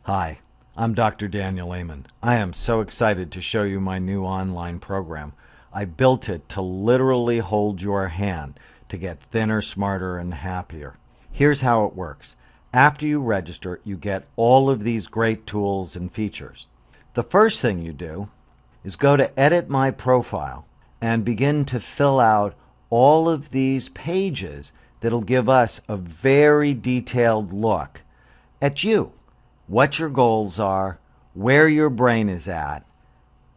Hi, I'm Dr. Daniel Amen. I am so excited to show you my new online program. I built it to literally hold your hand to get thinner, smarter, and happier. Here's how it works. After you register, you get all of these great tools and features. The first thing you do is go to Edit My Profile and begin to fill out all of these pages that'll give us a very detailed look at you, what your goals are, where your brain is at,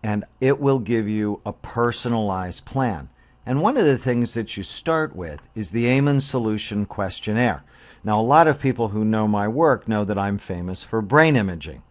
and it will give you a personalized plan. And one of the things that you start with is the Amen Solution Questionnaire. Now, a lot of people who know my work know that I'm famous for brain imaging.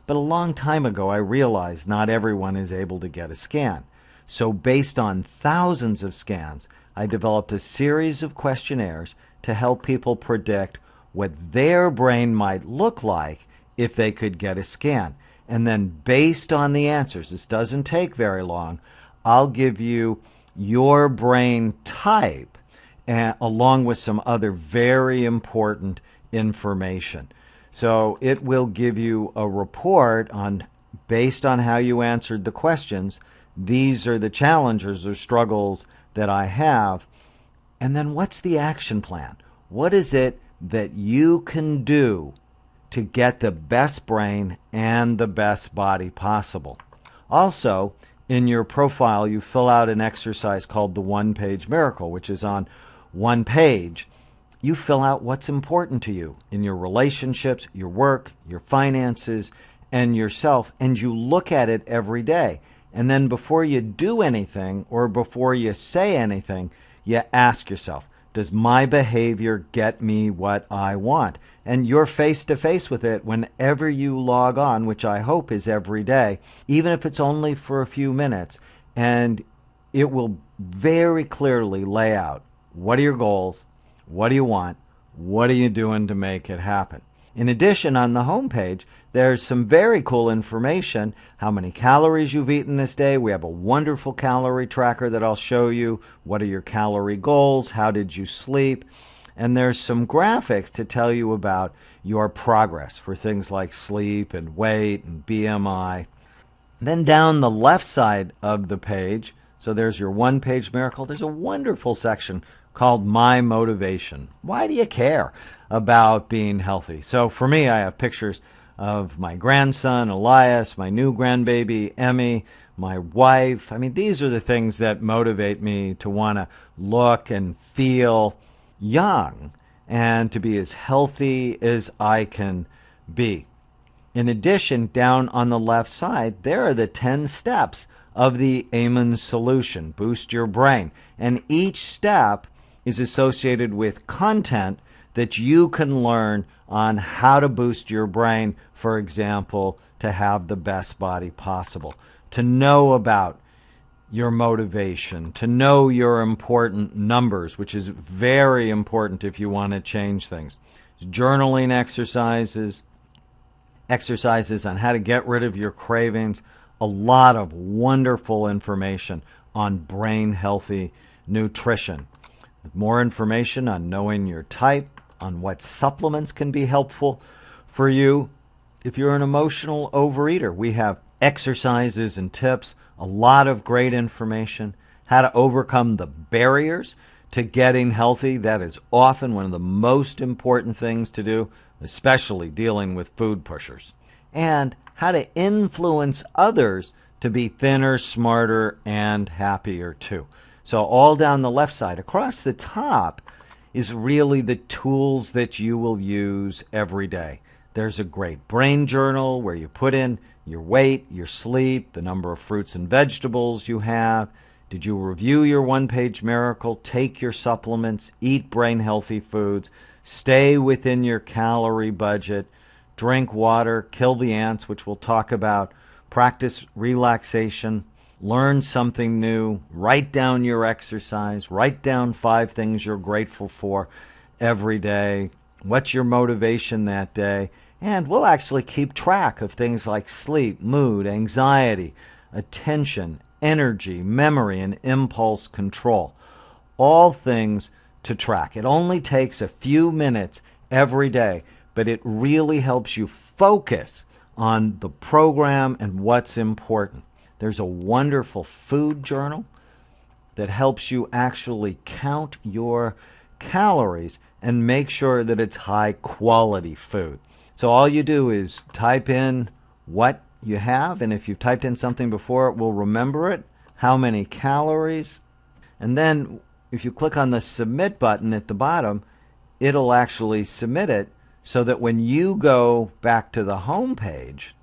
But a long time ago, I realized not everyone is able to get a scan. So based on thousands of scans, I developed a series of questionnaires to help people predict what their brain might look like if they could get a scan. And then based on the answers, this doesn't take very long, I'll give you your brain type along with some other very important information. So it will give you a report on, based on how you answered the questions, these are the challenges or struggles that I have. And then what's the action plan? What is it that you can do to get the best brain and the best body possible? Also, in your profile, you fill out an exercise called the one-page miracle, which is on one page. You fill out what's important to you in your relationships, your work, your finances, and yourself, and you look at it every day. And then before you do anything or before you say anything, you ask yourself, does my behavior get me what I want? And you're face to face with it whenever you log on, which I hope is every day, even if it's only for a few minutes. And it will very clearly lay out, what are your goals? What do you want? What are you doing to make it happen? In addition, on the homepage, there's some very cool information. How many calories you've eaten this day. We have a wonderful calorie tracker that I'll show you. What are your calorie goals? How did you sleep? And there's some graphics to tell you about your progress for things like sleep and weight and BMI. Then down the left side of the page, so there's your one-page miracle, there's a wonderful section called My Motivation. Why do you care about being healthy? So for me, I have pictures of my grandson, Elias, my new grandbaby, Emmy, my wife. I mean, these are the things that motivate me to want to look and feel young and to be as healthy as I can be. In addition, down on the left side, there are the 10 steps of the Amen Solution, Boost Your Brain. And each step is associated with content that you can learn on how to boost your brain, for example, to have the best body possible, to know about your motivation, to know your important numbers, which is very important if you want to change things. Journaling exercises, exercises on how to get rid of your cravings, a lot of wonderful information on brain healthy nutrition. More information on knowing your type, on what supplements can be helpful for you. If you're an emotional overeater, we have exercises and tips, a lot of great information, how to overcome the barriers to getting healthy. That is often one of the most important things to do, especially dealing with food pushers. And how to influence others to be thinner, smarter, and happier too. So all down the left side, across the top, is really the tools that you will use every day. There's a great brain journal where you put in your weight, your sleep, the number of fruits and vegetables you have. Did you review your one-page miracle? Take your supplements, eat brain-healthy foods, stay within your calorie budget, drink water, kill the ants, which we'll talk about, practice relaxation, learn something new, write down your exercise, write down 5 things you're grateful for every day, what's your motivation that day, and we'll actually keep track of things like sleep, mood, anxiety, attention, energy, memory, and impulse control. All things to track. It only takes a few minutes every day, but it really helps you focus on the program and what's important. There's a wonderful food journal that helps you actually count your calories and make sure that it's high quality food. So all you do is type in what you have, and if you've typed in something before, it will remember it, how many calories, and then if you click on the submit button at the bottom, it'll actually submit it so that when you go back to the home page,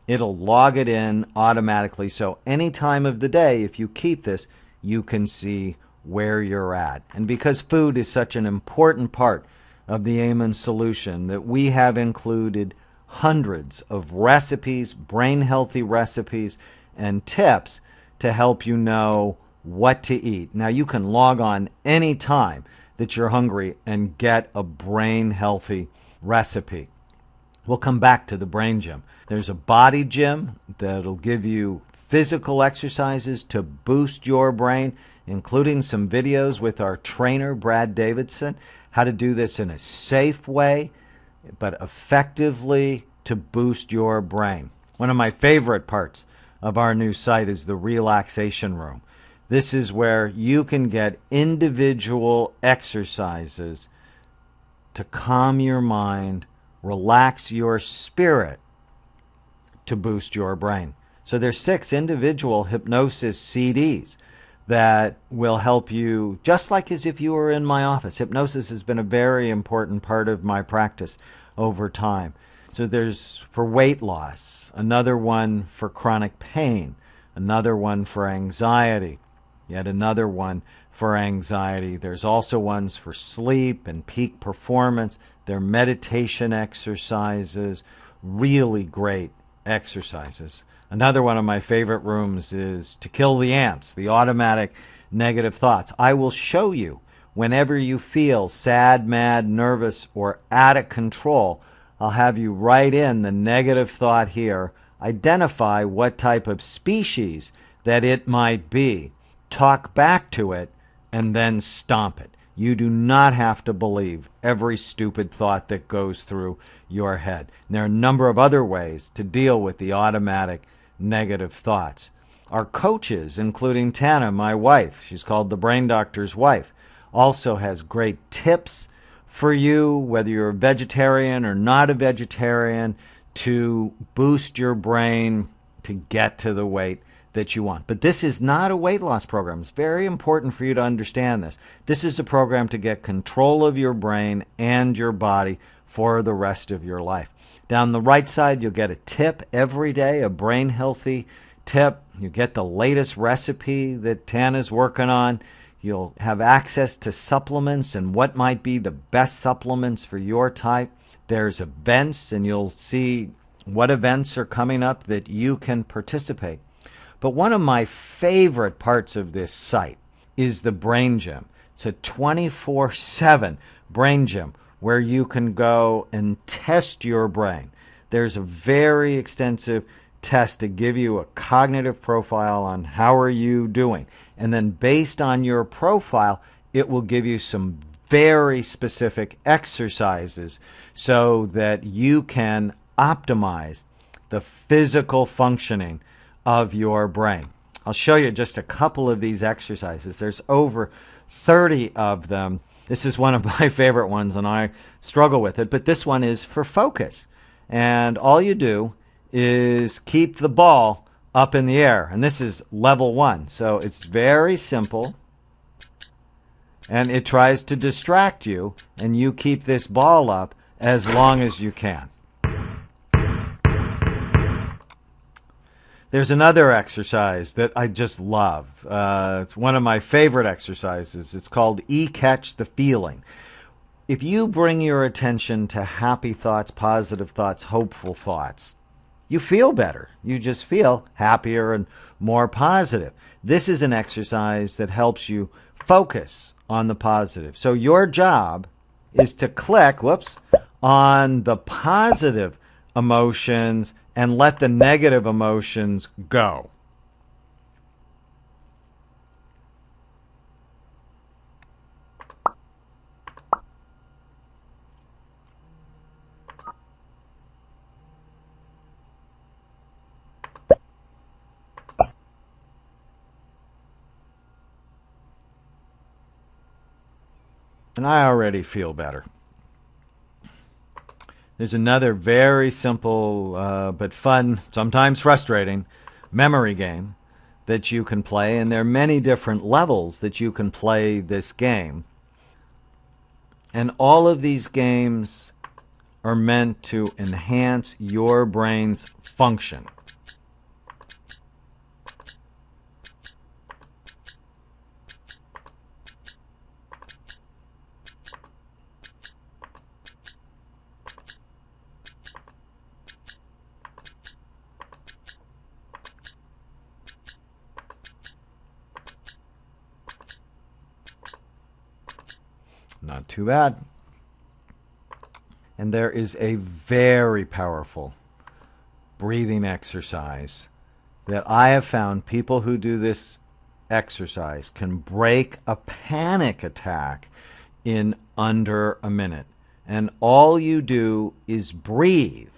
it'll log it in automatically. So any time of the day, if you keep this, you can see where you're at. And because food is such an important part of the Amen solution, that we have included hundreds of recipes, brain healthy recipes, and tips to help you know what to eat. Now you can log on any time that you're hungry and get a brain healthy recipe. We'll come back to the brain gym. There's a body gym that'll give you physical exercises to boost your brain, including some videos with our trainer, Brad Davidson, how to do this in a safe way, but effectively to boost your brain. One of my favorite parts of our new site is the relaxation room. This is where you can get individual exercises to calm your mind, relax your spirit, to boost your brain. So there's 6 individual hypnosis CDs that will help you, just like as if you were in my office. Hypnosis has been a very important part of my practice over time. So there's for weight loss, another one for chronic pain, another one for anxiety, yet another one for anxiety. There's also ones for sleep and peak performance. They're meditation exercises, really great exercises. Another one of my favorite rooms is to kill the ants, the automatic negative thoughts. I will show you whenever you feel sad, mad, nervous, or out of control. I'll have you write in the negative thought here, identify what type of species that it might be, talk back to it, and then stomp it. You do not have to believe every stupid thought that goes through your head. And there are a number of other ways to deal with the automatic negative thoughts. Our coaches, including Tana, my wife, she's called the Brain Doctor's wife, also has great tips for you, whether you're a vegetarian or not a vegetarian, to boost your brain to get to the weight that you want. But this is not a weight loss program. It's very important for you to understand this. This is a program to get control of your brain and your body for the rest of your life. Down the right side, you'll get a tip every day, a brain healthy tip. You get the latest recipe that Tana's working on. You'll have access to supplements and what might be the best supplements for your type. There's events, and you'll see what events are coming up that you can participate. But one of my favorite parts of this site is the Brain Gym. It's a 24/7 brain gym where you can go and test your brain. There's a very extensive test to give you a cognitive profile on how are you doing. And then based on your profile, it will give you some very specific exercises so that you can optimize the physical functioning of your brain. I'll show you just a couple of these exercises. There's over 30 of them. This is one of my favorite ones, and I struggle with it. But this one is for focus. And all you do is keep the ball up in the air. And this is level 1. So it's very simple. And it tries to distract you. And you keep this ball up as long as you can. There's another exercise that I just love. It's one of my favorite exercises. It's called E-Catch the Feeling. If you bring your attention to happy thoughts, positive thoughts, hopeful thoughts, you feel better. You just feel happier and more positive. This is an exercise that helps you focus on the positive. So your job is to click, on the positive emotions and let the negative emotions go. and I already feel better. There's another very simple but fun, sometimes frustrating, memory game that you can play, and there are many different levels that you can play this game. And all of these games are meant to enhance your brain's function. Not too bad. And there is a very powerful breathing exercise that I have found people who do this exercise can break a panic attack in under a minute. And all you do is breathe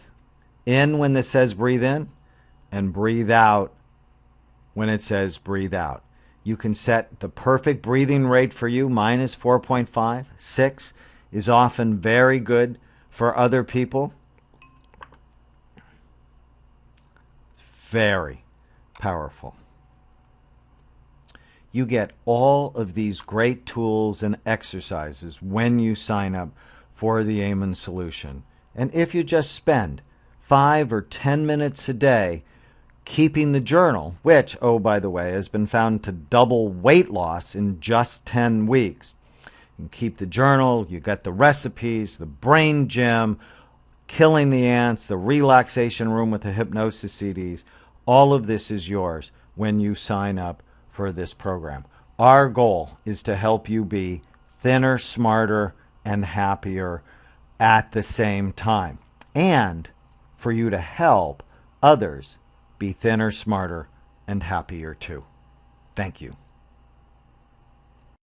in when it says breathe in and breathe out when it says breathe out. You can set the perfect breathing rate for you. Mine is 4.5. 6 is often very good for other people. Very powerful. You get all of these great tools and exercises when you sign up for the Amen Solution. And if you just spend 5 or 10 minutes a day keeping the journal, which, oh, by the way, has been found to double weight loss in just 10 weeks. You keep the journal, you got the recipes, the brain gym, killing the ants, the relaxation room with the hypnosis CDs. All of this is yours when you sign up for this program. Our goal is to help you be thinner, smarter, and happier at the same time. And for you to help others be thinner, smarter, and happier too. Thank you.